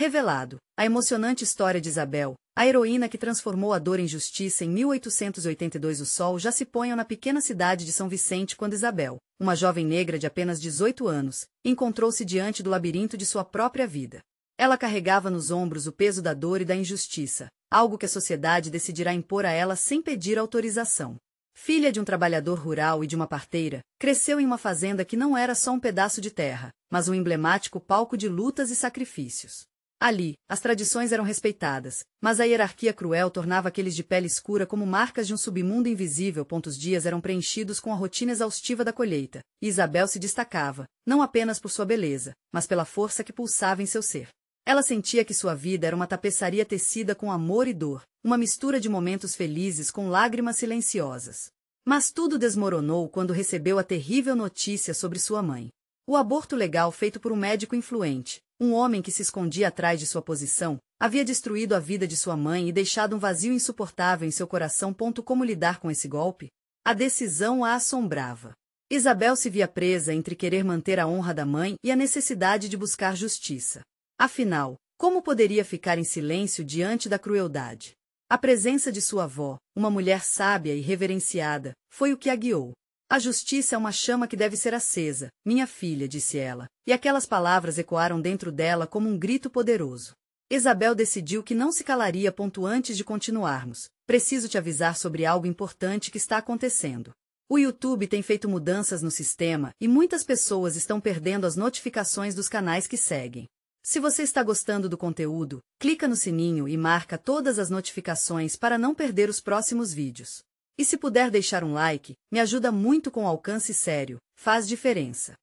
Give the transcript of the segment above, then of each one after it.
Revelado, a emocionante história de Isabel, a heroína que transformou a dor em justiça em 1882. O sol já se põe na pequena cidade de São Vicente quando Isabel, uma jovem negra de apenas 18 anos, encontrou-se diante do labirinto de sua própria vida. Ela carregava nos ombros o peso da dor e da injustiça, algo que a sociedade decidirá impor a ela sem pedir autorização. Filha de um trabalhador rural e de uma parteira, cresceu em uma fazenda que não era só um pedaço de terra, mas um emblemático palco de lutas e sacrifícios. Ali, as tradições eram respeitadas, mas a hierarquia cruel tornava aqueles de pele escura como marcas de um submundo invisível. Os dias eram preenchidos com a rotina exaustiva da colheita, e Isabel se destacava, não apenas por sua beleza, mas pela força que pulsava em seu ser. Ela sentia que sua vida era uma tapeçaria tecida com amor e dor, uma mistura de momentos felizes com lágrimas silenciosas. Mas tudo desmoronou quando recebeu a terrível notícia sobre sua mãe. O aborto legal feito por um médico influente, um homem que se escondia atrás de sua posição, havia destruído a vida de sua mãe e deixado um vazio insuportável em seu coração. Como lidar com esse golpe? A decisão a assombrava. Isabel se via presa entre querer manter a honra da mãe e a necessidade de buscar justiça. Afinal, como poderia ficar em silêncio diante da crueldade? A presença de sua avó, uma mulher sábia e reverenciada, foi o que a guiou. A justiça é uma chama que deve ser acesa, minha filha, disse ela, e aquelas palavras ecoaram dentro dela como um grito poderoso. Isabel decidiu que não se calaria. Antes de continuarmos, preciso te avisar sobre algo importante que está acontecendo. O YouTube tem feito mudanças no sistema e muitas pessoas estão perdendo as notificações dos canais que seguem. Se você está gostando do conteúdo, clica no sininho e marca todas as notificações para não perder os próximos vídeos. E se puder deixar um like, me ajuda muito com alcance sério, faz diferença.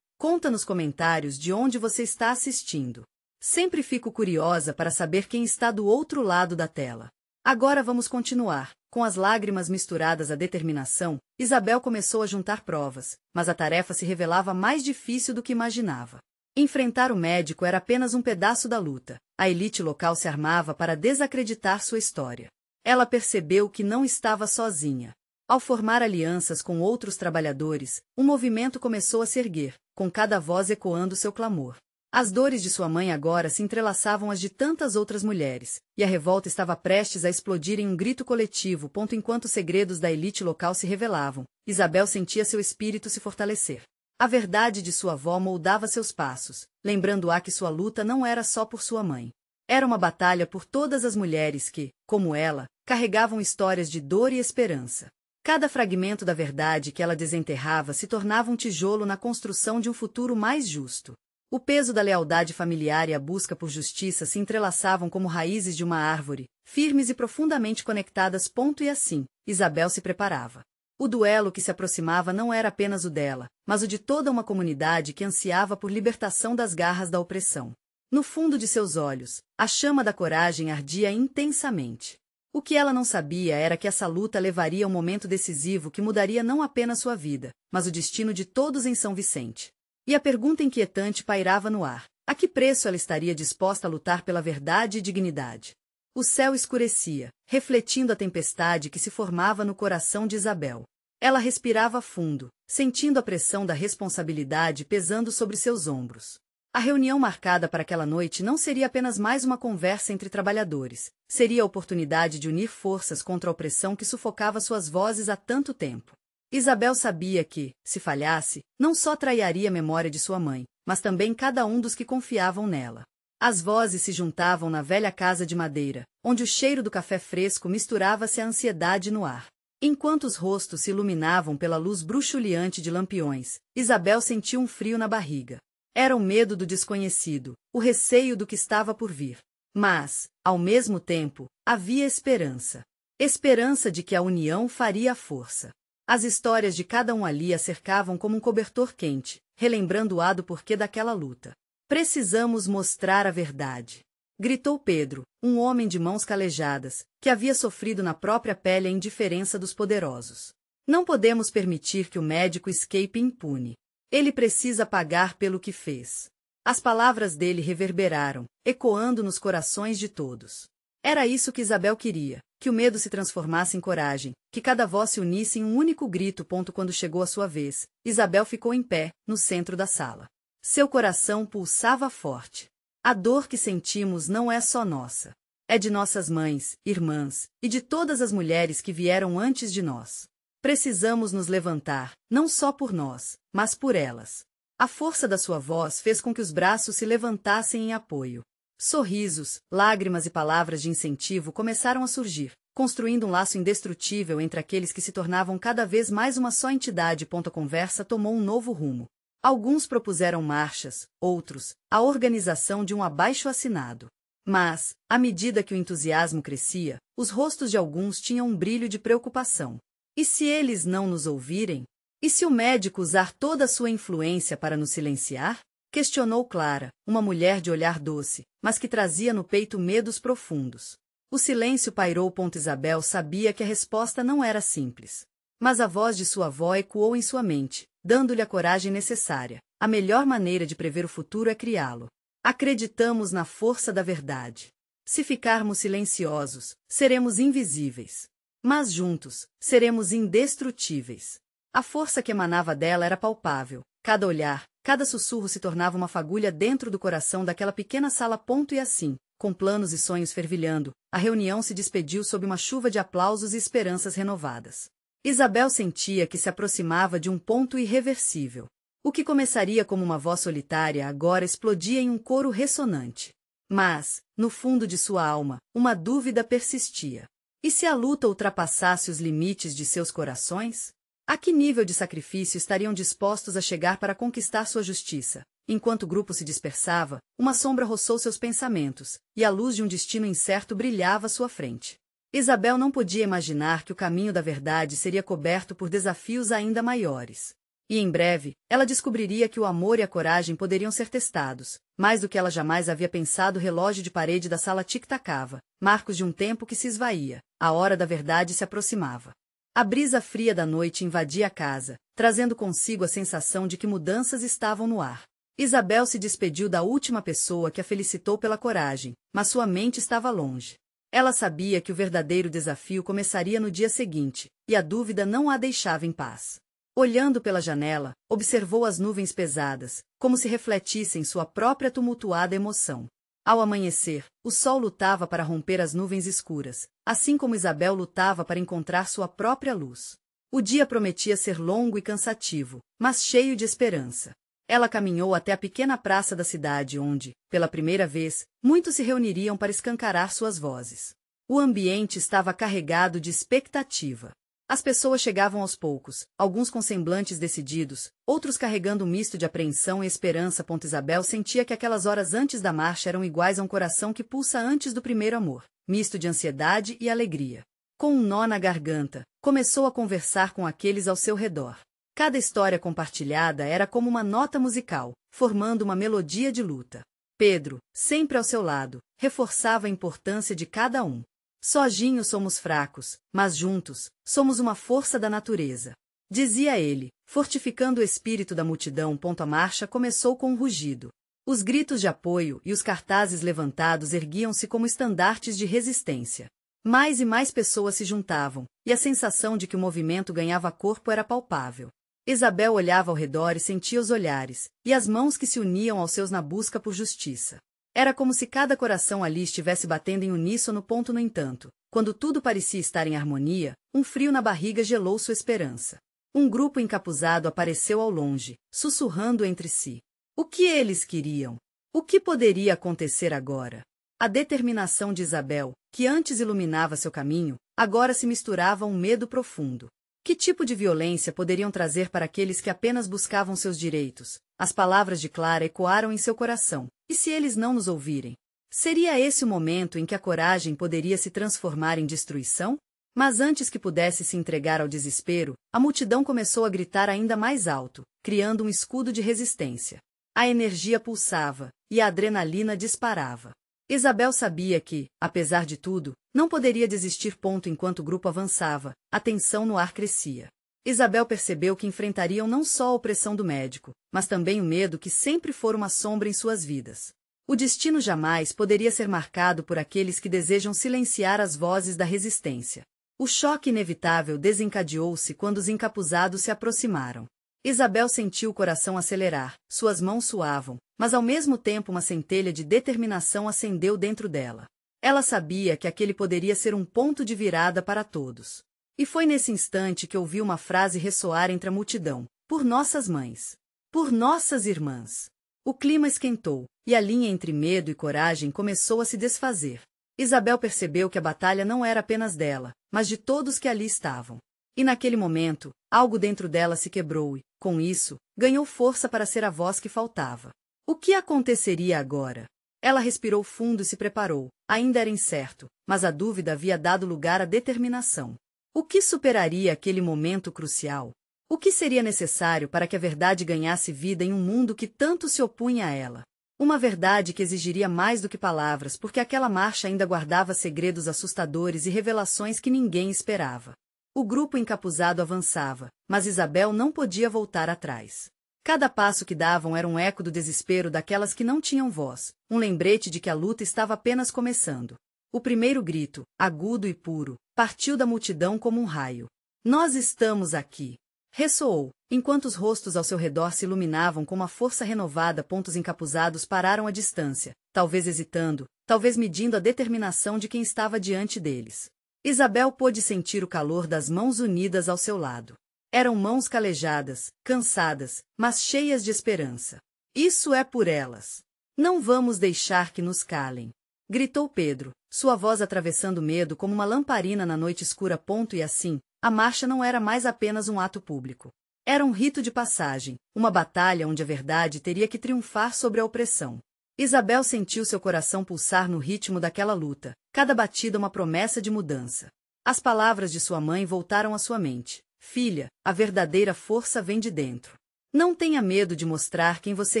Conta nos comentários de onde você está assistindo. Sempre fico curiosa para saber quem está do outro lado da tela. Agora vamos continuar. Com as lágrimas misturadas à determinação, Isabel começou a juntar provas, mas a tarefa se revelava mais difícil do que imaginava. Enfrentar o médico era apenas um pedaço da luta. A elite local se armava para desacreditar sua história. Ela percebeu que não estava sozinha. Ao formar alianças com outros trabalhadores, um movimento começou a se erguer, com cada voz ecoando seu clamor. As dores de sua mãe agora se entrelaçavam às de tantas outras mulheres, e a revolta estava prestes a explodir em um grito coletivo. Enquanto os segredos da elite local se revelavam, Isabel sentia seu espírito se fortalecer. A verdade de sua avó moldava seus passos, lembrando-a que sua luta não era só por sua mãe. Era uma batalha por todas as mulheres que, como ela, carregavam histórias de dor e esperança. Cada fragmento da verdade que ela desenterrava se tornava um tijolo na construção de um futuro mais justo. O peso da lealdade familiar e a busca por justiça se entrelaçavam como raízes de uma árvore, firmes e profundamente conectadas. E assim, Isabel se preparava. O duelo que se aproximava não era apenas o dela, mas o de toda uma comunidade que ansiava por libertação das garras da opressão. No fundo de seus olhos, a chama da coragem ardia intensamente. O que ela não sabia era que essa luta levaria a um momento decisivo que mudaria não apenas sua vida, mas o destino de todos em São Vicente. E a pergunta inquietante pairava no ar: a que preço ela estaria disposta a lutar pela verdade e dignidade? O céu escurecia, refletindo a tempestade que se formava no coração de Isabel. Ela respirava fundo, sentindo a pressão da responsabilidade pesando sobre seus ombros. A reunião marcada para aquela noite não seria apenas mais uma conversa entre trabalhadores, seria a oportunidade de unir forças contra a opressão que sufocava suas vozes há tanto tempo. Isabel sabia que, se falhasse, não só trairia a memória de sua mãe, mas também cada um dos que confiavam nela. As vozes se juntavam na velha casa de madeira, onde o cheiro do café fresco misturava-se à ansiedade no ar. Enquanto os rostos se iluminavam pela luz bruxuleante de lampiões, Isabel sentiu um frio na barriga. Era o medo do desconhecido, o receio do que estava por vir. Mas, ao mesmo tempo, havia esperança. Esperança de que a união faria a força. As histórias de cada um ali a cercavam como um cobertor quente, relembrando-a do porquê daquela luta. Precisamos mostrar a verdade, gritou Pedro, um homem de mãos calejadas, que havia sofrido na própria pele a indiferença dos poderosos. Não podemos permitir que o médico escape impune. Ele precisa pagar pelo que fez. As palavras dele reverberaram, ecoando nos corações de todos. Era isso que Isabel queria, que o medo se transformasse em coragem, que cada voz se unisse em um único grito. Quando chegou a sua vez, Isabel ficou em pé, no centro da sala. Seu coração pulsava forte. A dor que sentimos não é só nossa. É de nossas mães, irmãs, e de todas as mulheres que vieram antes de nós. Precisamos nos levantar, não só por nós, mas por elas. A força da sua voz fez com que os braços se levantassem em apoio. Sorrisos, lágrimas e palavras de incentivo começaram a surgir, construindo um laço indestrutível entre aqueles que se tornavam cada vez mais uma só entidade. A conversa tomou um novo rumo. Alguns propuseram marchas, outros, a organização de um abaixo-assinado. Mas, à medida que o entusiasmo crescia, os rostos de alguns tinham um brilho de preocupação. E se eles não nos ouvirem? E se o médico usar toda a sua influência para nos silenciar? Questionou Clara, uma mulher de olhar doce, mas que trazia no peito medos profundos. O silêncio pairou. Isabel sabia que a resposta não era simples. Mas a voz de sua avó ecoou em sua mente, dando-lhe a coragem necessária. A melhor maneira de prever o futuro é criá-lo. Acreditamos na força da verdade. Se ficarmos silenciosos, seremos invisíveis. Mas juntos, seremos indestrutíveis. A força que emanava dela era palpável. Cada olhar, cada sussurro se tornava uma fagulha dentro do coração daquela pequena sala. E assim, com planos e sonhos fervilhando, a reunião se despediu sob uma chuva de aplausos e esperanças renovadas. Isabel sentia que se aproximava de um ponto irreversível. O que começaria como uma voz solitária agora explodia em um coro ressonante. Mas, no fundo de sua alma, uma dúvida persistia. E se a luta ultrapassasse os limites de seus corações? A que nível de sacrifício estariam dispostos a chegar para conquistar sua justiça? Enquanto o grupo se dispersava, uma sombra roçou seus pensamentos, e a luz de um destino incerto brilhava à sua frente. Isabel não podia imaginar que o caminho da verdade seria coberto por desafios ainda maiores. E em breve, ela descobriria que o amor e a coragem poderiam ser testados. Mais do que ela jamais havia pensado. O relógio de parede da sala tic-tacava, marcos de um tempo que se esvaía. A hora da verdade se aproximava. A brisa fria da noite invadia a casa, trazendo consigo a sensação de que mudanças estavam no ar. Isabel se despediu da última pessoa que a felicitou pela coragem, mas sua mente estava longe. Ela sabia que o verdadeiro desafio começaria no dia seguinte, e a dúvida não a deixava em paz. Olhando pela janela, observou as nuvens pesadas, como se refletissem sua própria tumultuada emoção. Ao amanhecer, o sol lutava para romper as nuvens escuras, assim como Isabel lutava para encontrar sua própria luz. O dia prometia ser longo e cansativo, mas cheio de esperança. Ela caminhou até a pequena praça da cidade onde, pela primeira vez, muitos se reuniriam para escancarar suas vozes. O ambiente estava carregado de expectativa. As pessoas chegavam aos poucos, alguns com semblantes decididos, outros carregando um misto de apreensão e esperança. Isabel sentia que aquelas horas antes da marcha eram iguais a um coração que pulsa antes do primeiro amor, misto de ansiedade e alegria. Com um nó na garganta, começou a conversar com aqueles ao seu redor. Cada história compartilhada era como uma nota musical, formando uma melodia de luta. Pedro, sempre ao seu lado, reforçava a importância de cada um. Sozinhos somos fracos, mas juntos, somos uma força da natureza. Dizia ele, fortificando o espírito da multidão. A marcha começou com um rugido. Os gritos de apoio e os cartazes levantados erguiam-se como estandartes de resistência. Mais e mais pessoas se juntavam, e a sensação de que o movimento ganhava corpo era palpável. Isabel olhava ao redor e sentia os olhares, e as mãos que se uniam aos seus na busca por justiça. Era como se cada coração ali estivesse batendo em uníssono. No entanto, quando tudo parecia estar em harmonia, um frio na barriga gelou sua esperança. Um grupo encapuzado apareceu ao longe, sussurrando entre si. O que eles queriam? O que poderia acontecer agora? A determinação de Isabel, que antes iluminava seu caminho, agora se misturava a um medo profundo. Que tipo de violência poderiam trazer para aqueles que apenas buscavam seus direitos? As palavras de Clara ecoaram em seu coração. E se eles não nos ouvirem? Seria esse o momento em que a coragem poderia se transformar em destruição? Mas antes que pudesse se entregar ao desespero, a multidão começou a gritar ainda mais alto, criando um escudo de resistência. A energia pulsava, e a adrenalina disparava. Isabel sabia que, apesar de tudo, não poderia desistir. Enquanto o grupo avançava, a tensão no ar crescia. Isabel percebeu que enfrentariam não só a opressão do médico, mas também o medo que sempre fora uma sombra em suas vidas. O destino jamais poderia ser marcado por aqueles que desejam silenciar as vozes da resistência. O choque inevitável desencadeou-se quando os encapuzados se aproximaram. Isabel sentiu o coração acelerar, suas mãos suavam, mas ao mesmo tempo uma centelha de determinação acendeu dentro dela. Ela sabia que aquele poderia ser um ponto de virada para todos. E foi nesse instante que ouviu uma frase ressoar entre a multidão: por nossas mães. Por nossas irmãs. O clima esquentou, e a linha entre medo e coragem começou a se desfazer. Isabel percebeu que a batalha não era apenas dela, mas de todos que ali estavam. E naquele momento, algo dentro dela se quebrou e, com isso, ganhou força para ser a voz que faltava. O que aconteceria agora? Ela respirou fundo e se preparou. Ainda era incerto, mas a dúvida havia dado lugar à determinação. O que superaria aquele momento crucial? O que seria necessário para que a verdade ganhasse vida em um mundo que tanto se opunha a ela? Uma verdade que exigiria mais do que palavras, porque aquela marcha ainda guardava segredos assustadores e revelações que ninguém esperava. O grupo encapuzado avançava, mas Isabel não podia voltar atrás. Cada passo que davam era um eco do desespero daquelas que não tinham voz, um lembrete de que a luta estava apenas começando. O primeiro grito, agudo e puro, partiu da multidão como um raio. Nós estamos aqui! Ressoou, enquanto os rostos ao seu redor se iluminavam com uma força renovada. Pontos encapuzados pararam à distância, talvez hesitando, talvez medindo a determinação de quem estava diante deles. Isabel pôde sentir o calor das mãos unidas ao seu lado. Eram mãos calejadas, cansadas, mas cheias de esperança. Isso é por elas. Não vamos deixar que nos calem. Gritou Pedro, sua voz atravessando medo como uma lamparina na noite escura. E assim, a marcha não era mais apenas um ato público. Era um rito de passagem, uma batalha onde a verdade teria que triunfar sobre a opressão. Isabel sentiu seu coração pulsar no ritmo daquela luta, cada batida uma promessa de mudança. As palavras de sua mãe voltaram à sua mente. Filha, a verdadeira força vem de dentro. Não tenha medo de mostrar quem você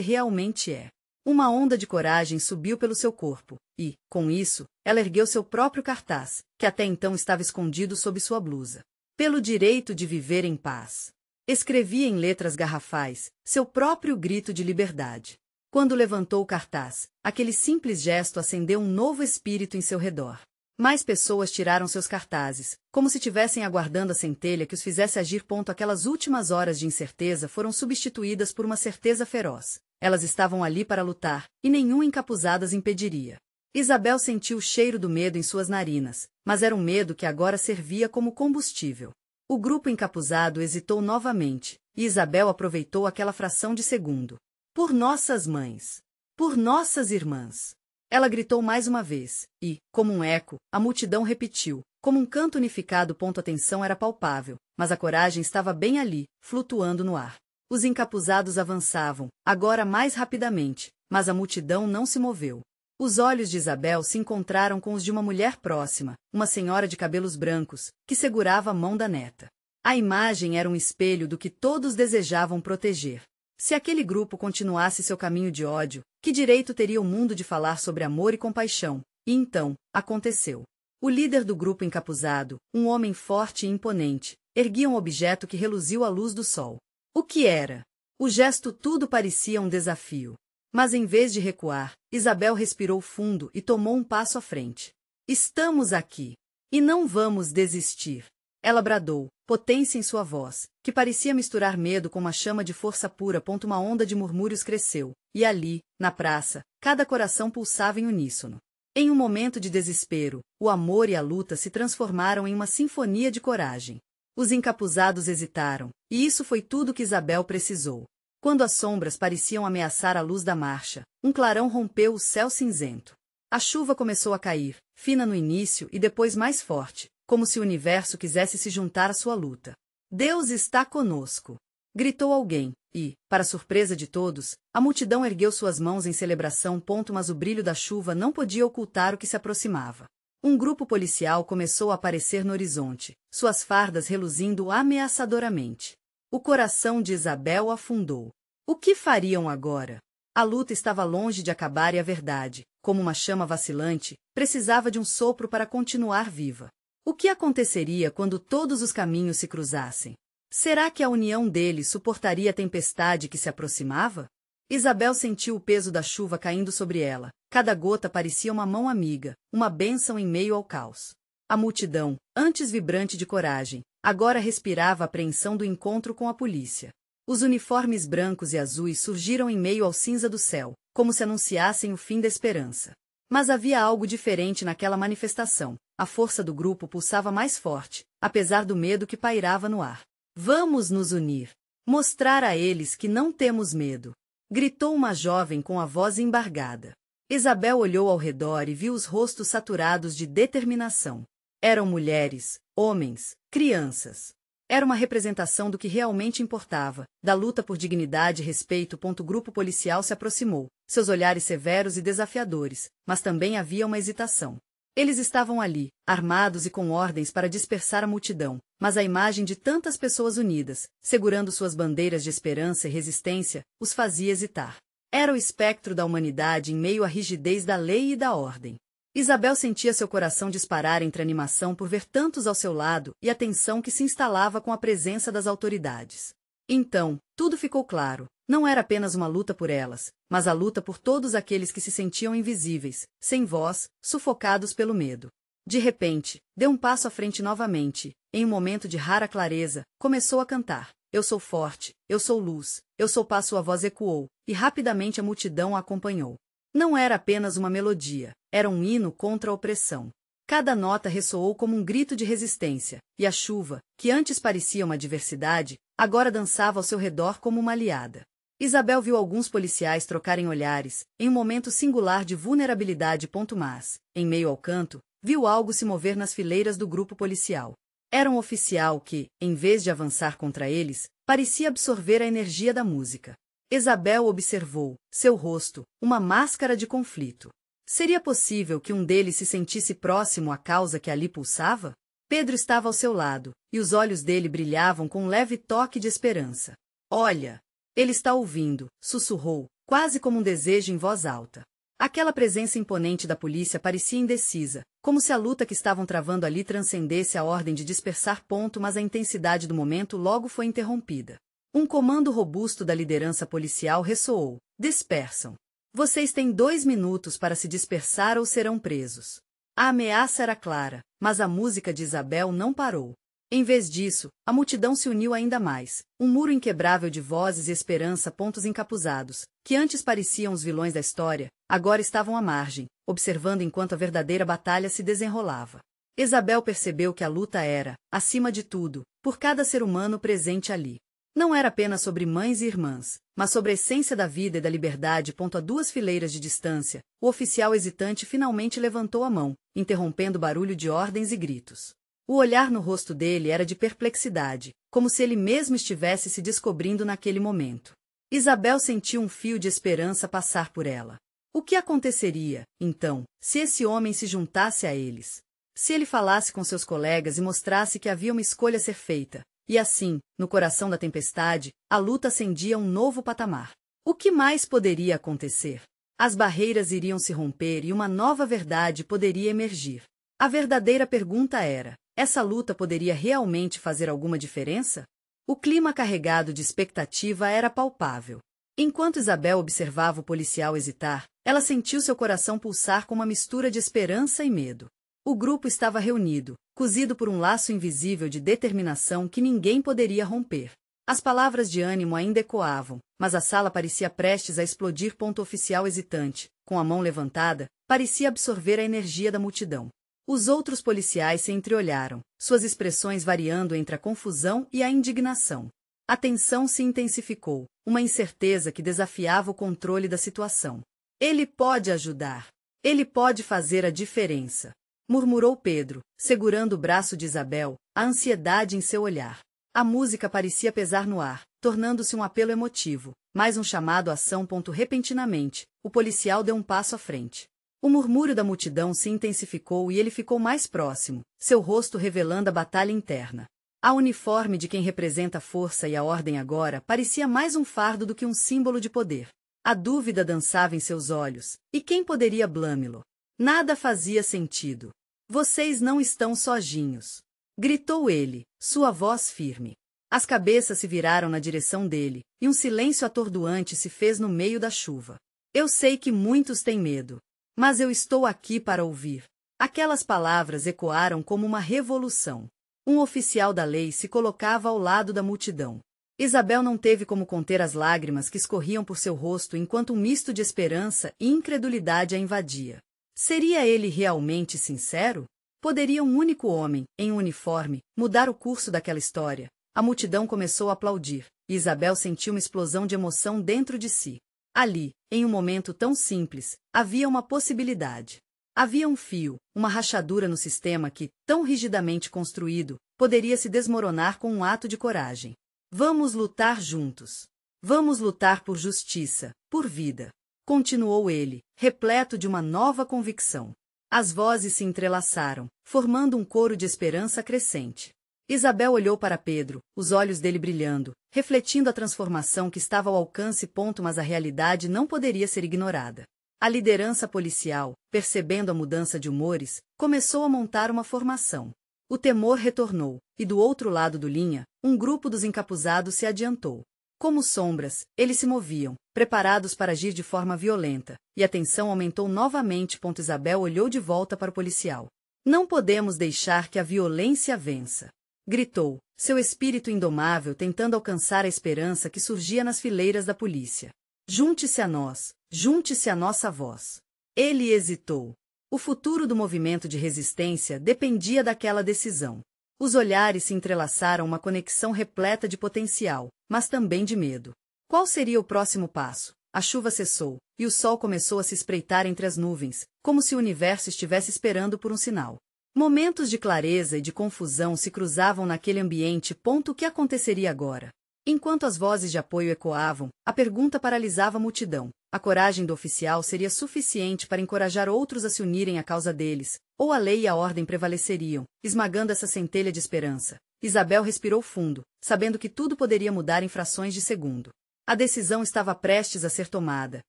realmente é. Uma onda de coragem subiu pelo seu corpo, e, com isso, ela ergueu seu próprio cartaz, que até então estava escondido sob sua blusa. Pelo direito de viver em paz. Escrevia em letras garrafais, seu próprio grito de liberdade. Quando levantou o cartaz, aquele simples gesto acendeu um novo espírito em seu redor. Mais pessoas tiraram seus cartazes, como se tivessem aguardando a centelha que os fizesse agir. Aquelas últimas horas de incerteza foram substituídas por uma certeza feroz. Elas estavam ali para lutar, e nenhum encapuzado as impediria. Isabel sentiu o cheiro do medo em suas narinas, mas era um medo que agora servia como combustível. O grupo encapuzado hesitou novamente, e Isabel aproveitou aquela fração de segundo. Por nossas mães. Por nossas irmãs. Ela gritou mais uma vez, e, como um eco, a multidão repetiu, como um canto unificado. A tensão era palpável, mas a coragem estava bem ali, flutuando no ar. Os encapuzados avançavam, agora mais rapidamente, mas a multidão não se moveu. Os olhos de Isabel se encontraram com os de uma mulher próxima, uma senhora de cabelos brancos, que segurava a mão da neta. A imagem era um espelho do que todos desejavam proteger. Se aquele grupo continuasse seu caminho de ódio, que direito teria o mundo de falar sobre amor e compaixão? E então, aconteceu. O líder do grupo encapuzado, um homem forte e imponente, erguia um objeto que reluziu à luz do sol. O que era? O gesto tudo parecia um desafio. Mas em vez de recuar, Isabel respirou fundo e tomou um passo à frente. Estamos aqui. E não vamos desistir. Ela bradou, potência em sua voz, que parecia misturar medo com uma chama de força pura. Uma onda de murmúrios cresceu, e ali, na praça, cada coração pulsava em uníssono. Em um momento de desespero, o amor e a luta se transformaram em uma sinfonia de coragem. Os encapuzados hesitaram, e isso foi tudo que Isabel precisou. Quando as sombras pareciam ameaçar a luz da marcha, um clarão rompeu o céu cinzento. A chuva começou a cair, fina no início e depois mais forte, como se o universo quisesse se juntar à sua luta. Deus está conosco! Gritou alguém, e, para surpresa de todos, a multidão ergueu suas mãos em celebração. Mas o brilho da chuva não podia ocultar o que se aproximava. Um grupo policial começou a aparecer no horizonte, suas fardas reluzindo ameaçadoramente. O coração de Isabel afundou. O que fariam agora? A luta estava longe de acabar e a verdade, como uma chama vacilante, precisava de um sopro para continuar viva. O que aconteceria quando todos os caminhos se cruzassem? Será que a união deles suportaria a tempestade que se aproximava? Isabel sentiu o peso da chuva caindo sobre ela. Cada gota parecia uma mão amiga, uma bênção em meio ao caos. A multidão, antes vibrante de coragem, agora respirava a apreensão do encontro com a polícia. Os uniformes brancos e azuis surgiram em meio ao cinza do céu, como se anunciassem o fim da esperança. Mas havia algo diferente naquela manifestação. A força do grupo pulsava mais forte, apesar do medo que pairava no ar. Vamos nos unir. Mostrar a eles que não temos medo. Gritou uma jovem com a voz embargada. Isabel olhou ao redor e viu os rostos saturados de determinação. Eram mulheres, homens, crianças. Era uma representação do que realmente importava, da luta por dignidade e respeito. O grupo policial se aproximou, seus olhares severos e desafiadores, mas também havia uma hesitação. Eles estavam ali, armados e com ordens para dispersar a multidão, mas a imagem de tantas pessoas unidas, segurando suas bandeiras de esperança e resistência, os fazia hesitar. Era o espectro da humanidade em meio à rigidez da lei e da ordem. Isabel sentia seu coração disparar entre a animação por ver tantos ao seu lado e a tensão que se instalava com a presença das autoridades. Então, tudo ficou claro. Não era apenas uma luta por elas, mas a luta por todos aqueles que se sentiam invisíveis, sem voz, sufocados pelo medo. De repente, deu um passo à frente novamente, em um momento de rara clareza, começou a cantar. Eu sou forte, eu sou luz, eu sou paz. Sua voz ecoou, e rapidamente a multidão a acompanhou. Não era apenas uma melodia, era um hino contra a opressão. Cada nota ressoou como um grito de resistência, e a chuva, que antes parecia uma adversidade, agora dançava ao seu redor como uma aliada. Isabel viu alguns policiais trocarem olhares, em um momento singular de vulnerabilidade. Mas, em meio ao canto, viu algo se mover nas fileiras do grupo policial. Era um oficial que, em vez de avançar contra eles, parecia absorver a energia da música. Isabel observou, seu rosto, uma máscara de conflito. Seria possível que um deles se sentisse próximo à causa que ali pulsava? Pedro estava ao seu lado, e os olhos dele brilhavam com um leve toque de esperança. Olha! Ele está ouvindo, sussurrou, quase como um desejo em voz alta. Aquela presença imponente da polícia parecia indecisa, como se a luta que estavam travando ali transcendesse a ordem de dispersar. Mas a intensidade do momento logo foi interrompida. Um comando robusto da liderança policial ressoou. Dispersam. Vocês têm 2 minutos para se dispersar ou serão presos. A ameaça era clara, mas a música de Isabel não parou. Em vez disso, a multidão se uniu ainda mais, um muro inquebrável de vozes e esperança. Encapuzados, que antes pareciam os vilões da história, agora estavam à margem, observando enquanto a verdadeira batalha se desenrolava. Isabel percebeu que a luta era, acima de tudo, por cada ser humano presente ali. Não era apenas sobre mães e irmãs, mas sobre a essência da vida e da liberdade. A 2 fileiras de distância, o oficial hesitante finalmente levantou a mão, interrompendo o barulho de ordens e gritos. O olhar no rosto dele era de perplexidade, como se ele mesmo estivesse se descobrindo naquele momento. Isabel sentiu um fio de esperança passar por ela. O que aconteceria, então, se esse homem se juntasse a eles? Se ele falasse com seus colegas e mostrasse que havia uma escolha a ser feita? E assim, no coração da tempestade, a luta acendia um novo patamar. O que mais poderia acontecer? As barreiras iriam se romper e uma nova verdade poderia emergir. A verdadeira pergunta era: essa luta poderia realmente fazer alguma diferença? O clima carregado de expectativa era palpável. Enquanto Isabel observava o policial hesitar, ela sentiu seu coração pulsar com uma mistura de esperança e medo. O grupo estava reunido, cozido por um laço invisível de determinação que ninguém poderia romper. As palavras de ânimo ainda ecoavam, mas a sala parecia prestes a explodir. Oficial hesitante, com a mão levantada, parecia absorver a energia da multidão. Os outros policiais se entreolharam, suas expressões variando entre a confusão e a indignação. A tensão se intensificou, uma incerteza que desafiava o controle da situação. Ele pode ajudar. Ele pode fazer a diferença, murmurou Pedro, segurando o braço de Isabel, a ansiedade em seu olhar. A música parecia pesar no ar, tornando-se um apelo emotivo, mais um chamado à ação. Repentinamente, o policial deu um passo à frente. O murmúrio da multidão se intensificou e ele ficou mais próximo, seu rosto revelando a batalha interna. A uniforme de quem representa a força e a ordem agora parecia mais um fardo do que um símbolo de poder. A dúvida dançava em seus olhos, e quem poderia blâmilo? Nada fazia sentido. Vocês não estão sozinhos, gritou ele, sua voz firme. As cabeças se viraram na direção dele, e um silêncio atordoante se fez no meio da chuva. Eu sei que muitos têm medo, mas eu estou aqui para ouvir. Aquelas palavras ecoaram como uma revolução. Um oficial da lei se colocava ao lado da multidão. Isabel não teve como conter as lágrimas que escorriam por seu rosto enquanto um misto de esperança e incredulidade a invadia. Seria ele realmente sincero? Poderia um único homem, em um uniforme, mudar o curso daquela história? A multidão começou a aplaudir, e Isabel sentiu uma explosão de emoção dentro de si. Ali, em um momento tão simples, havia uma possibilidade. Havia um fio, uma rachadura no sistema que, tão rigidamente construído, poderia se desmoronar com um ato de coragem. Vamos lutar juntos. Vamos lutar por justiça, por vida. Continuou ele, repleto de uma nova convicção. As vozes se entrelaçaram, formando um coro de esperança crescente. Isabel olhou para Pedro, os olhos dele brilhando, refletindo a transformação que estava ao alcance. Mas a realidade não poderia ser ignorada. A liderança policial, percebendo a mudança de humores, começou a montar uma formação. O temor retornou, e do outro lado do linha, um grupo dos encapuzados se adiantou. Como sombras, eles se moviam, preparados para agir de forma violenta, e a tensão aumentou novamente. Isabel olhou de volta para o policial. Não podemos deixar que a violência vença. Gritou, seu espírito indomável tentando alcançar a esperança que surgia nas fileiras da polícia. Junte-se a nós, junte-se à nossa voz. Ele hesitou. O futuro do movimento de resistência dependia daquela decisão. Os olhares se entrelaçaram, uma conexão repleta de potencial, mas também de medo. Qual seria o próximo passo? A chuva cessou, e o sol começou a se espreitar entre as nuvens, como se o universo estivesse esperando por um sinal. Momentos de clareza e de confusão se cruzavam naquele ambiente. O que aconteceria agora? Enquanto as vozes de apoio ecoavam, a pergunta paralisava a multidão. A coragem do oficial seria suficiente para encorajar outros a se unirem à causa deles, ou a lei e a ordem prevaleceriam, esmagando essa centelha de esperança. Isabel respirou fundo, sabendo que tudo poderia mudar em frações de segundo. A decisão estava prestes a ser tomada,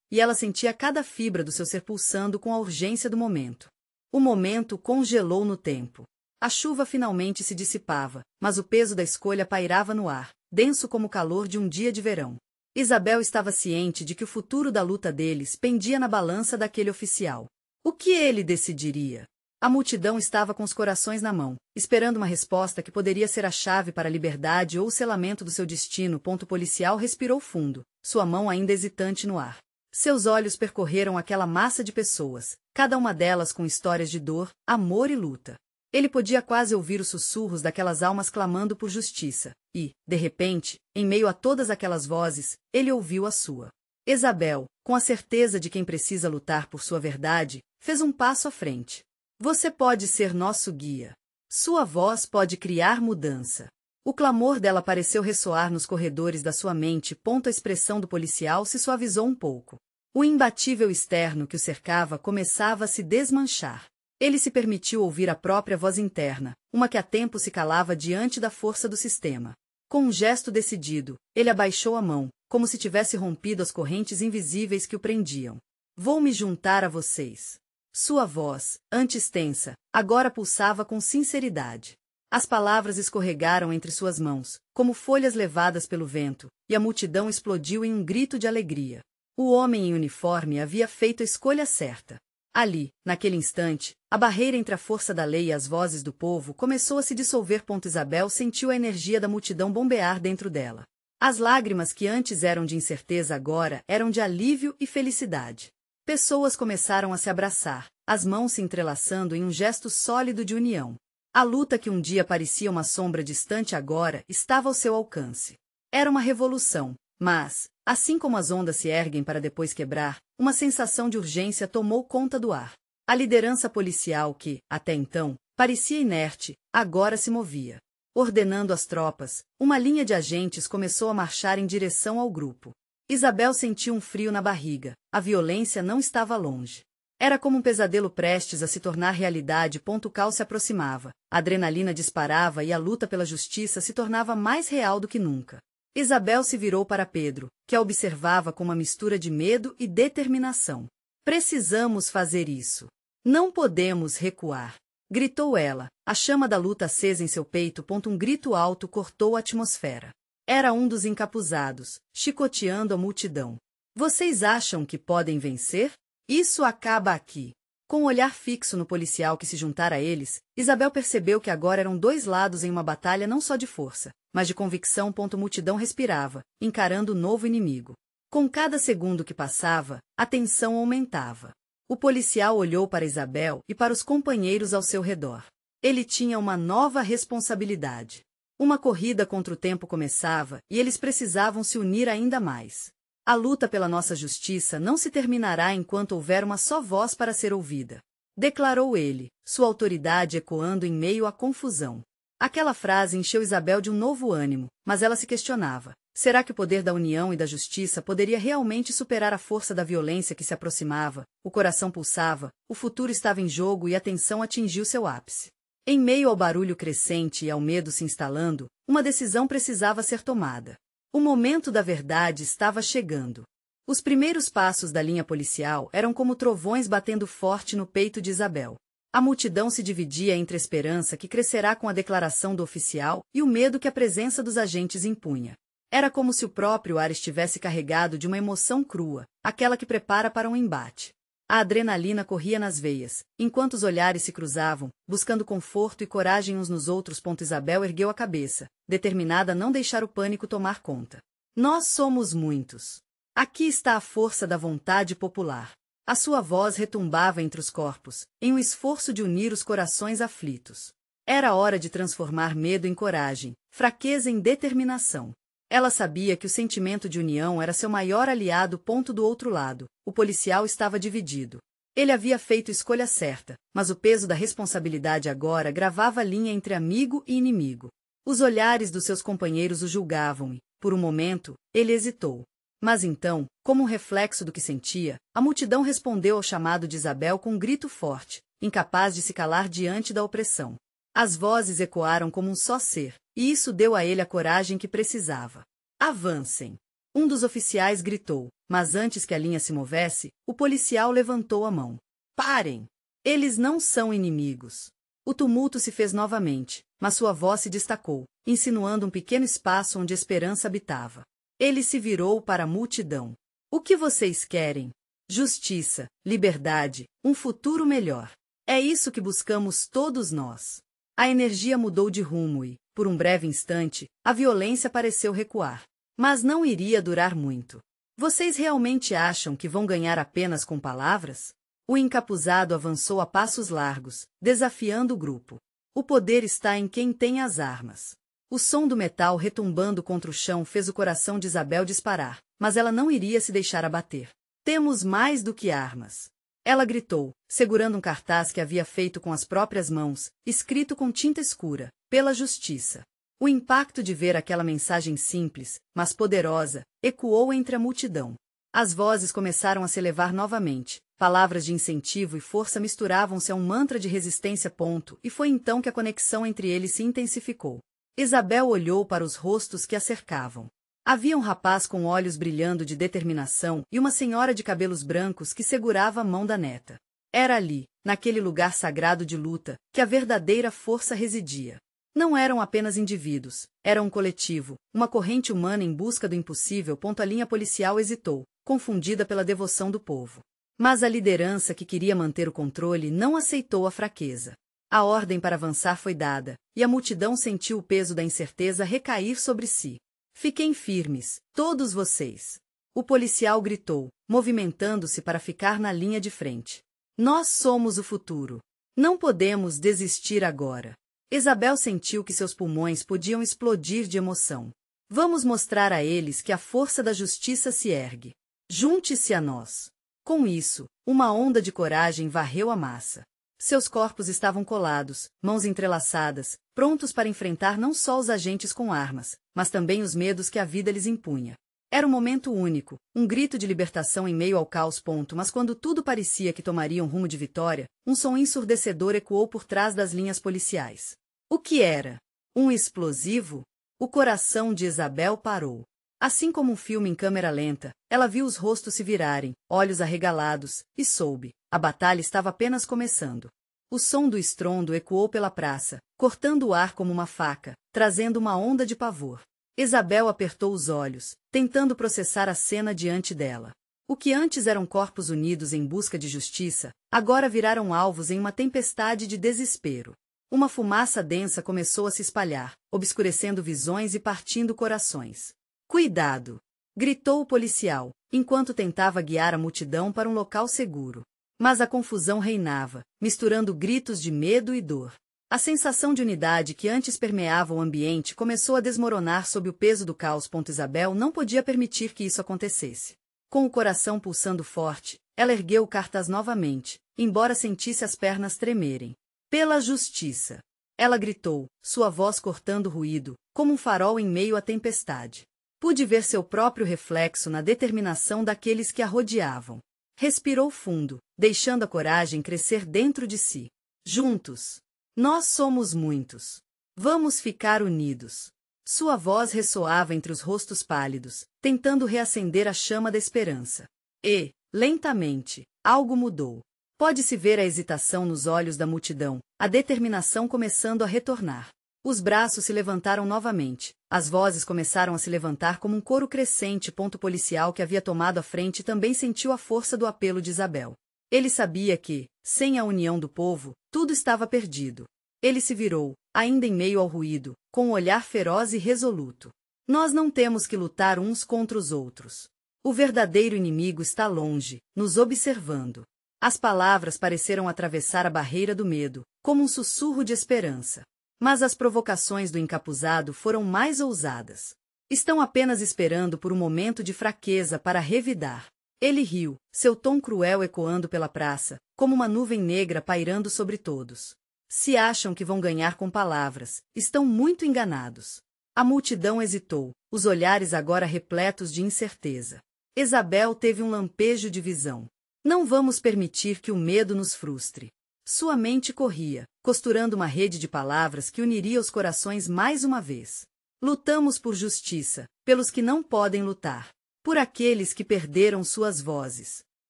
e ela sentia cada fibra do seu ser pulsando com a urgência do momento. O momento congelou no tempo. A chuva finalmente se dissipava, mas o peso da escolha pairava no ar, denso como o calor de um dia de verão. Isabel estava ciente de que o futuro da luta deles pendia na balança daquele oficial. O que ele decidiria? A multidão estava com os corações na mão, esperando uma resposta que poderia ser a chave para a liberdade ou o selamento do seu destino. O policial respirou fundo, sua mão ainda hesitante no ar. Seus olhos percorreram aquela massa de pessoas, cada uma delas com histórias de dor, amor e luta. Ele podia quase ouvir os sussurros daquelas almas clamando por justiça, e, de repente, em meio a todas aquelas vozes, ele ouviu a sua. Isabel, com a certeza de quem precisa lutar por sua verdade, fez um passo à frente. Você pode ser nosso guia. Sua voz pode criar mudança. O clamor dela pareceu ressoar nos corredores da sua mente. A expressão do policial se suavizou um pouco. O imbatível externo que o cercava começava a se desmanchar. Ele se permitiu ouvir a própria voz interna, uma que há tempo se calava diante da força do sistema. Com um gesto decidido, ele abaixou a mão, como se tivesse rompido as correntes invisíveis que o prendiam. Vou me juntar a vocês. Sua voz, antes tensa, agora pulsava com sinceridade. As palavras escorregaram entre suas mãos, como folhas levadas pelo vento, e a multidão explodiu em um grito de alegria. O homem em uniforme havia feito a escolha certa. Ali, naquele instante, a barreira entre a força da lei e as vozes do povo começou a se dissolver. Isabel sentiu a energia da multidão bombear dentro dela. As lágrimas que antes eram de incerteza agora eram de alívio e felicidade. Pessoas começaram a se abraçar, as mãos se entrelaçando em um gesto sólido de união. A luta que um dia parecia uma sombra distante agora estava ao seu alcance. Era uma revolução, mas, assim como as ondas se erguem para depois quebrar, uma sensação de urgência tomou conta do ar. A liderança policial que, até então, parecia inerte, agora se movia. Ordenando as tropas, uma linha de agentes começou a marchar em direção ao grupo. Isabel sentiu um frio na barriga, a violência não estava longe. Era como um pesadelo prestes a se tornar realidade. O caos se aproximava, a adrenalina disparava e a luta pela justiça se tornava mais real do que nunca. Isabel se virou para Pedro, que a observava com uma mistura de medo e determinação. Precisamos fazer isso. Não podemos recuar. Gritou ela, a chama da luta acesa em seu peito. Um grito alto cortou a atmosfera. Era um dos encapuzados, chicoteando a multidão. Vocês acham que podem vencer? Isso acaba aqui. Com o olhar fixo no policial que se juntara a eles, Isabel percebeu que agora eram dois lados em uma batalha não só de força, mas de convicção. A multidão respirava, encarando o novo inimigo. Com cada segundo que passava, a tensão aumentava. O policial olhou para Isabel e para os companheiros ao seu redor. Ele tinha uma nova responsabilidade. Uma corrida contra o tempo começava e eles precisavam se unir ainda mais. A luta pela nossa justiça não se terminará enquanto houver uma só voz para ser ouvida, declarou ele, sua autoridade ecoando em meio à confusão. Aquela frase encheu Isabel de um novo ânimo, mas ela se questionava: será que o poder da união e da justiça poderia realmente superar a força da violência que se aproximava? O coração pulsava, o futuro estava em jogo e a tensão atingiu seu ápice. Em meio ao barulho crescente e ao medo se instalando, uma decisão precisava ser tomada. O momento da verdade estava chegando. Os primeiros passos da linha policial eram como trovões batendo forte no peito de Isabel. A multidão se dividia entre a esperança que crescerá com a declaração do oficial e o medo que a presença dos agentes impunha. Era como se o próprio ar estivesse carregado de uma emoção crua, aquela que prepara para um embate. A adrenalina corria nas veias, enquanto os olhares se cruzavam, buscando conforto e coragem uns nos outros. Isabel ergueu a cabeça, determinada a não deixar o pânico tomar conta. Nós somos muitos. Aqui está a força da vontade popular. A sua voz retumbava entre os corpos, em um esforço de unir os corações aflitos. Era hora de transformar medo em coragem, fraqueza em determinação. Ela sabia que o sentimento de união era seu maior aliado. Do outro lado, o policial estava dividido. Ele havia feito a escolha certa, mas o peso da responsabilidade agora gravava a linha entre amigo e inimigo. Os olhares dos seus companheiros o julgavam e, por um momento, ele hesitou. Mas então, como um reflexo do que sentia, a multidão respondeu ao chamado de Isabel com um grito forte, incapaz de se calar diante da opressão. As vozes ecoaram como um só ser, e isso deu a ele a coragem que precisava. Avancem! Um dos oficiais gritou, mas antes que a linha se movesse, o policial levantou a mão. Parem! Eles não são inimigos. O tumulto se fez novamente, mas sua voz se destacou, insinuando um pequeno espaço onde a esperança habitava. Ele se virou para a multidão. O que vocês querem? Justiça, liberdade, um futuro melhor. É isso que buscamos todos nós. A energia mudou de rumo e, por um breve instante, a violência pareceu recuar. Mas não iria durar muito. Vocês realmente acham que vão ganhar apenas com palavras? O encapuzado avançou a passos largos, desafiando o grupo. O poder está em quem tem as armas. O som do metal retumbando contra o chão fez o coração de Isabel disparar, mas ela não iria se deixar abater. Temos mais do que armas. Ela gritou, segurando um cartaz que havia feito com as próprias mãos, escrito com tinta escura, pela justiça. O impacto de ver aquela mensagem simples, mas poderosa, ecoou entre a multidão. As vozes começaram a se elevar novamente, palavras de incentivo e força misturavam-se a um mantra de resistência. E foi então que a conexão entre eles se intensificou. Isabel olhou para os rostos que a cercavam. Havia um rapaz com olhos brilhando de determinação e uma senhora de cabelos brancos que segurava a mão da neta. Era ali, naquele lugar sagrado de luta, que a verdadeira força residia. Não eram apenas indivíduos, era um coletivo, uma corrente humana em busca do impossível. A linha policial hesitou, confundida pela devoção do povo. Mas a liderança que queria manter o controle não aceitou a fraqueza. A ordem para avançar foi dada, e a multidão sentiu o peso da incerteza recair sobre si. Fiquem firmes, todos vocês. O policial gritou, movimentando-se para ficar na linha de frente. Nós somos o futuro. Não podemos desistir agora. Isabel sentiu que seus pulmões podiam explodir de emoção. Vamos mostrar a eles que a força da justiça se ergue. Junte-se a nós. Com isso, uma onda de coragem varreu a massa. Seus corpos estavam colados, mãos entrelaçadas, prontos para enfrentar não só os agentes com armas, mas também os medos que a vida lhes impunha. Era um momento único, um grito de libertação em meio ao caos. Mas quando tudo parecia que tomaria um rumo de vitória, um som ensurdecedor ecoou por trás das linhas policiais. O que era? Um explosivo? O coração de Isabel parou. Assim como um filme em câmera lenta, ela viu os rostos se virarem, olhos arregalados, e soube. A batalha estava apenas começando. O som do estrondo ecoou pela praça, cortando o ar como uma faca, trazendo uma onda de pavor. Isabel apertou os olhos, tentando processar a cena diante dela. O que antes eram corpos unidos em busca de justiça, agora viraram alvos em uma tempestade de desespero. Uma fumaça densa começou a se espalhar, obscurecendo visões e partindo corações. Cuidado! Gritou o policial, enquanto tentava guiar a multidão para um local seguro. Mas a confusão reinava, misturando gritos de medo e dor. A sensação de unidade que antes permeava o ambiente começou a desmoronar sob o peso do caos. Isabel não podia permitir que isso acontecesse. Com o coração pulsando forte, ela ergueu o cartaz novamente, embora sentisse as pernas tremerem. Pela justiça! Ela gritou, sua voz cortando o ruído, como um farol em meio à tempestade. Pude ver seu próprio reflexo na determinação daqueles que a rodeavam. Respirou fundo, deixando a coragem crescer dentro de si. Juntos! Nós somos muitos. Vamos ficar unidos. Sua voz ressoava entre os rostos pálidos, tentando reacender a chama da esperança. E, lentamente, algo mudou. Pode-se ver a hesitação nos olhos da multidão, a determinação começando a retornar. Os braços se levantaram novamente, as vozes começaram a se levantar como um coro crescente. O policial que havia tomado a frente também sentiu a força do apelo de Isabel. Ele sabia que, sem a união do povo, tudo estava perdido. Ele se virou, ainda em meio ao ruído, com um olhar feroz e resoluto. Nós não temos que lutar uns contra os outros. O verdadeiro inimigo está longe, nos observando. As palavras pareceram atravessar a barreira do medo, como um sussurro de esperança. Mas as provocações do encapuzado foram mais ousadas. Estão apenas esperando por um momento de fraqueza para revidar. Ele riu, seu tom cruel ecoando pela praça, como uma nuvem negra pairando sobre todos. Se acham que vão ganhar com palavras, estão muito enganados. A multidão hesitou, os olhares agora repletos de incerteza. Isabel teve um lampejo de visão. Não vamos permitir que o medo nos frustre. Sua mente corria, costurando uma rede de palavras que uniria os corações mais uma vez. Lutamos por justiça, pelos que não podem lutar. Por aqueles que perderam suas vozes.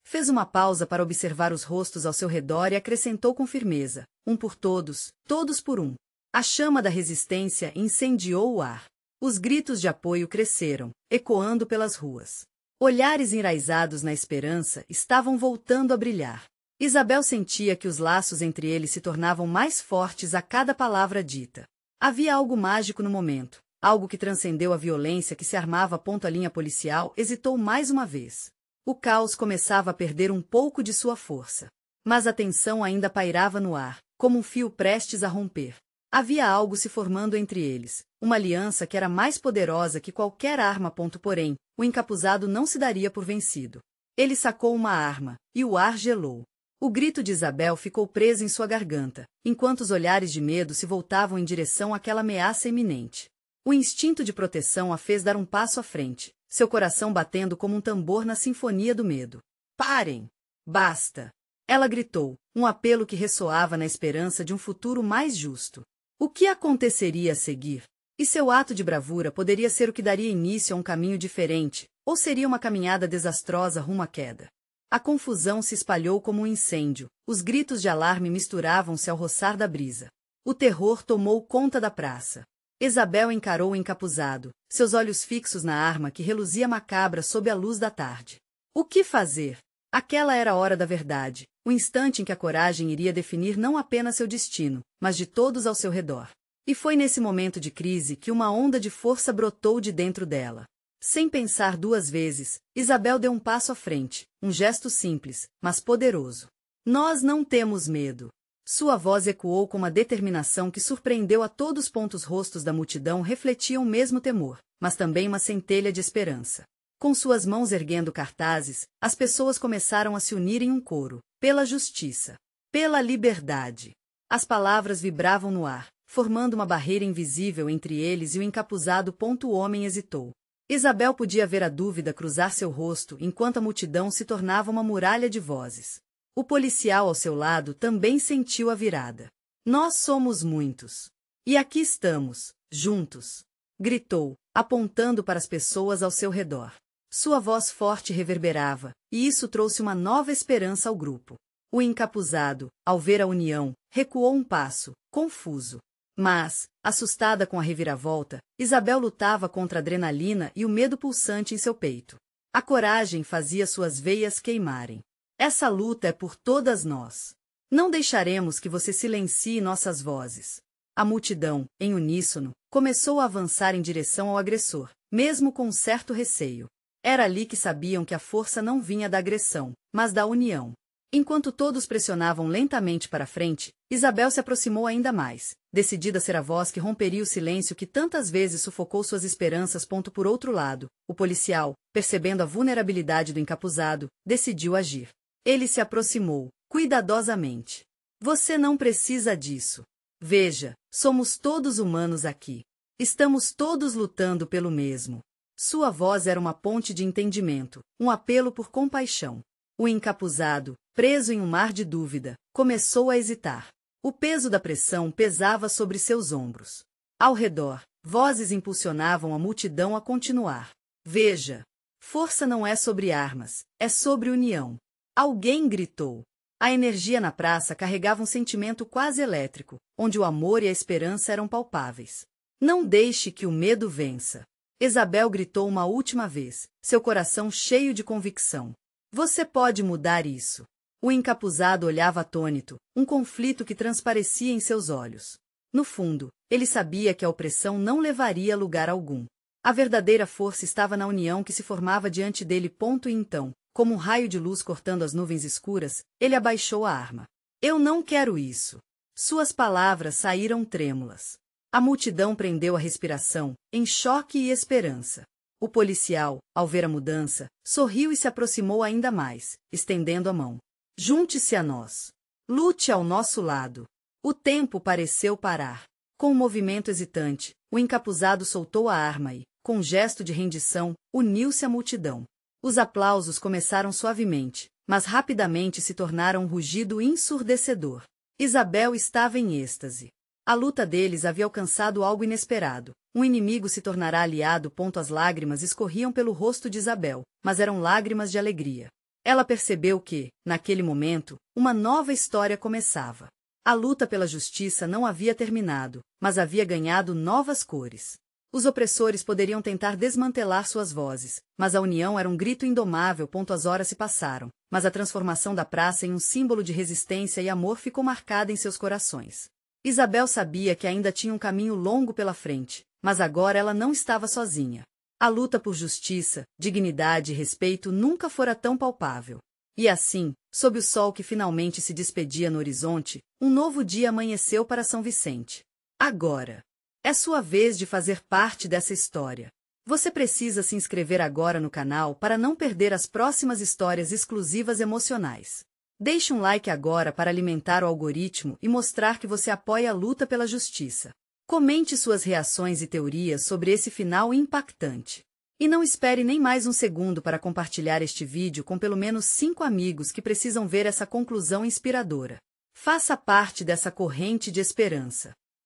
Fez uma pausa para observar os rostos ao seu redor e acrescentou com firmeza, um por todos, todos por um. A chama da resistência incendiou o ar. Os gritos de apoio cresceram, ecoando pelas ruas. Olhares enraizados na esperança estavam voltando a brilhar. Isabel sentia que os laços entre eles se tornavam mais fortes a cada palavra dita. Havia algo mágico no momento, algo que transcendeu a violência que se armava. A linha policial hesitou mais uma vez. O caos começava a perder um pouco de sua força. Mas a tensão ainda pairava no ar, como um fio prestes a romper. Havia algo se formando entre eles, uma aliança que era mais poderosa que qualquer arma. Porém, o encapuzado não se daria por vencido. Ele sacou uma arma, e o ar gelou. O grito de Isabel ficou preso em sua garganta, enquanto os olhares de medo se voltavam em direção àquela ameaça iminente. O instinto de proteção a fez dar um passo à frente, seu coração batendo como um tambor na sinfonia do medo. Parem! Basta! Ela gritou, um apelo que ressoava na esperança de um futuro mais justo. O que aconteceria a seguir? E seu ato de bravura poderia ser o que daria início a um caminho diferente, ou seria uma caminhada desastrosa rumo à queda? A confusão se espalhou como um incêndio, os gritos de alarme misturavam-se ao roçar da brisa. O terror tomou conta da praça. Isabel encarou o encapuzado, seus olhos fixos na arma que reluzia macabra sob a luz da tarde. O que fazer? Aquela era a hora da verdade, o instante em que a coragem iria definir não apenas seu destino, mas de todos ao seu redor. E foi nesse momento de crise que uma onda de força brotou de dentro dela. Sem pensar duas vezes, Isabel deu um passo à frente, um gesto simples, mas poderoso. Nós não temos medo. Sua voz ecoou com uma determinação que surpreendeu a todos. Os rostos da multidão refletiam o mesmo temor, mas também uma centelha de esperança. Com suas mãos erguendo cartazes, as pessoas começaram a se unir em um coro, pela justiça, pela liberdade. As palavras vibravam no ar, formando uma barreira invisível entre eles e o encapuzado. O homem hesitou. Isabel podia ver a dúvida cruzar seu rosto enquanto a multidão se tornava uma muralha de vozes. O policial ao seu lado também sentiu a virada. Nós somos muitos. E aqui estamos, juntos. Gritou, apontando para as pessoas ao seu redor. Sua voz forte reverberava, e isso trouxe uma nova esperança ao grupo. O encapuzado, ao ver a união, recuou um passo, confuso. Mas, assustada com a reviravolta, Isabel lutava contra a adrenalina e o medo pulsante em seu peito. A coragem fazia suas veias queimarem. Essa luta é por todas nós. Não deixaremos que você silencie nossas vozes. A multidão, em uníssono, começou a avançar em direção ao agressor, mesmo com um certo receio. Era ali que sabiam que a força não vinha da agressão, mas da união. Enquanto todos pressionavam lentamente para frente, Isabel se aproximou ainda mais, decidida a ser a voz que romperia o silêncio que tantas vezes sufocou suas esperanças. Por outro lado, o policial, percebendo a vulnerabilidade do encapuzado, decidiu agir. Ele se aproximou, cuidadosamente. Você não precisa disso. Veja, somos todos humanos aqui. Estamos todos lutando pelo mesmo. Sua voz era uma ponte de entendimento, um apelo por compaixão. O encapuzado, preso em um mar de dúvida, começou a hesitar. O peso da pressão pesava sobre seus ombros. Ao redor, vozes impulsionavam a multidão a continuar. Veja, força não é sobre armas, é sobre união. Alguém gritou. A energia na praça carregava um sentimento quase elétrico, onde o amor e a esperança eram palpáveis. Não deixe que o medo vença. Isabel gritou uma última vez, seu coração cheio de convicção. Você pode mudar isso. O encapuzado olhava atônito, um conflito que transparecia em seus olhos. No fundo, ele sabia que a opressão não levaria a lugar algum. A verdadeira força estava na união que se formava diante dele. E então, como um raio de luz cortando as nuvens escuras, ele abaixou a arma. Eu não quero isso. Suas palavras saíram trêmulas. A multidão prendeu a respiração, em choque e esperança. O policial, ao ver a mudança, sorriu e se aproximou ainda mais, estendendo a mão. Junte-se a nós. Lute ao nosso lado. O tempo pareceu parar. Com um movimento hesitante, o encapuzado soltou a arma e, com um gesto de rendição, uniu-se à multidão. Os aplausos começaram suavemente, mas rapidamente se tornaram um rugido ensurdecedor. Isabel estava em êxtase. A luta deles havia alcançado algo inesperado. Um inimigo se tornará aliado. As lágrimas escorriam pelo rosto de Isabel, mas eram lágrimas de alegria. Ela percebeu que, naquele momento, uma nova história começava. A luta pela justiça não havia terminado, mas havia ganhado novas cores. Os opressores poderiam tentar desmantelar suas vozes, mas a união era um grito indomável. As horas se passaram, mas a transformação da praça em um símbolo de resistência e amor ficou marcada em seus corações. Isabel sabia que ainda tinha um caminho longo pela frente, mas agora ela não estava sozinha. A luta por justiça, dignidade e respeito nunca fora tão palpável. E assim, sob o sol que finalmente se despedia no horizonte, um novo dia amanheceu para São Vicente. Agora é sua vez de fazer parte dessa história. Você precisa se inscrever agora no canal para não perder as próximas histórias exclusivas emocionais. Deixe um like agora para alimentar o algoritmo e mostrar que você apoia a luta pela justiça. Comente suas reações e teorias sobre esse final impactante. E não espere nem mais um segundo para compartilhar este vídeo com pelo menos 5 amigos que precisam ver essa conclusão inspiradora. Faça parte dessa corrente de esperança.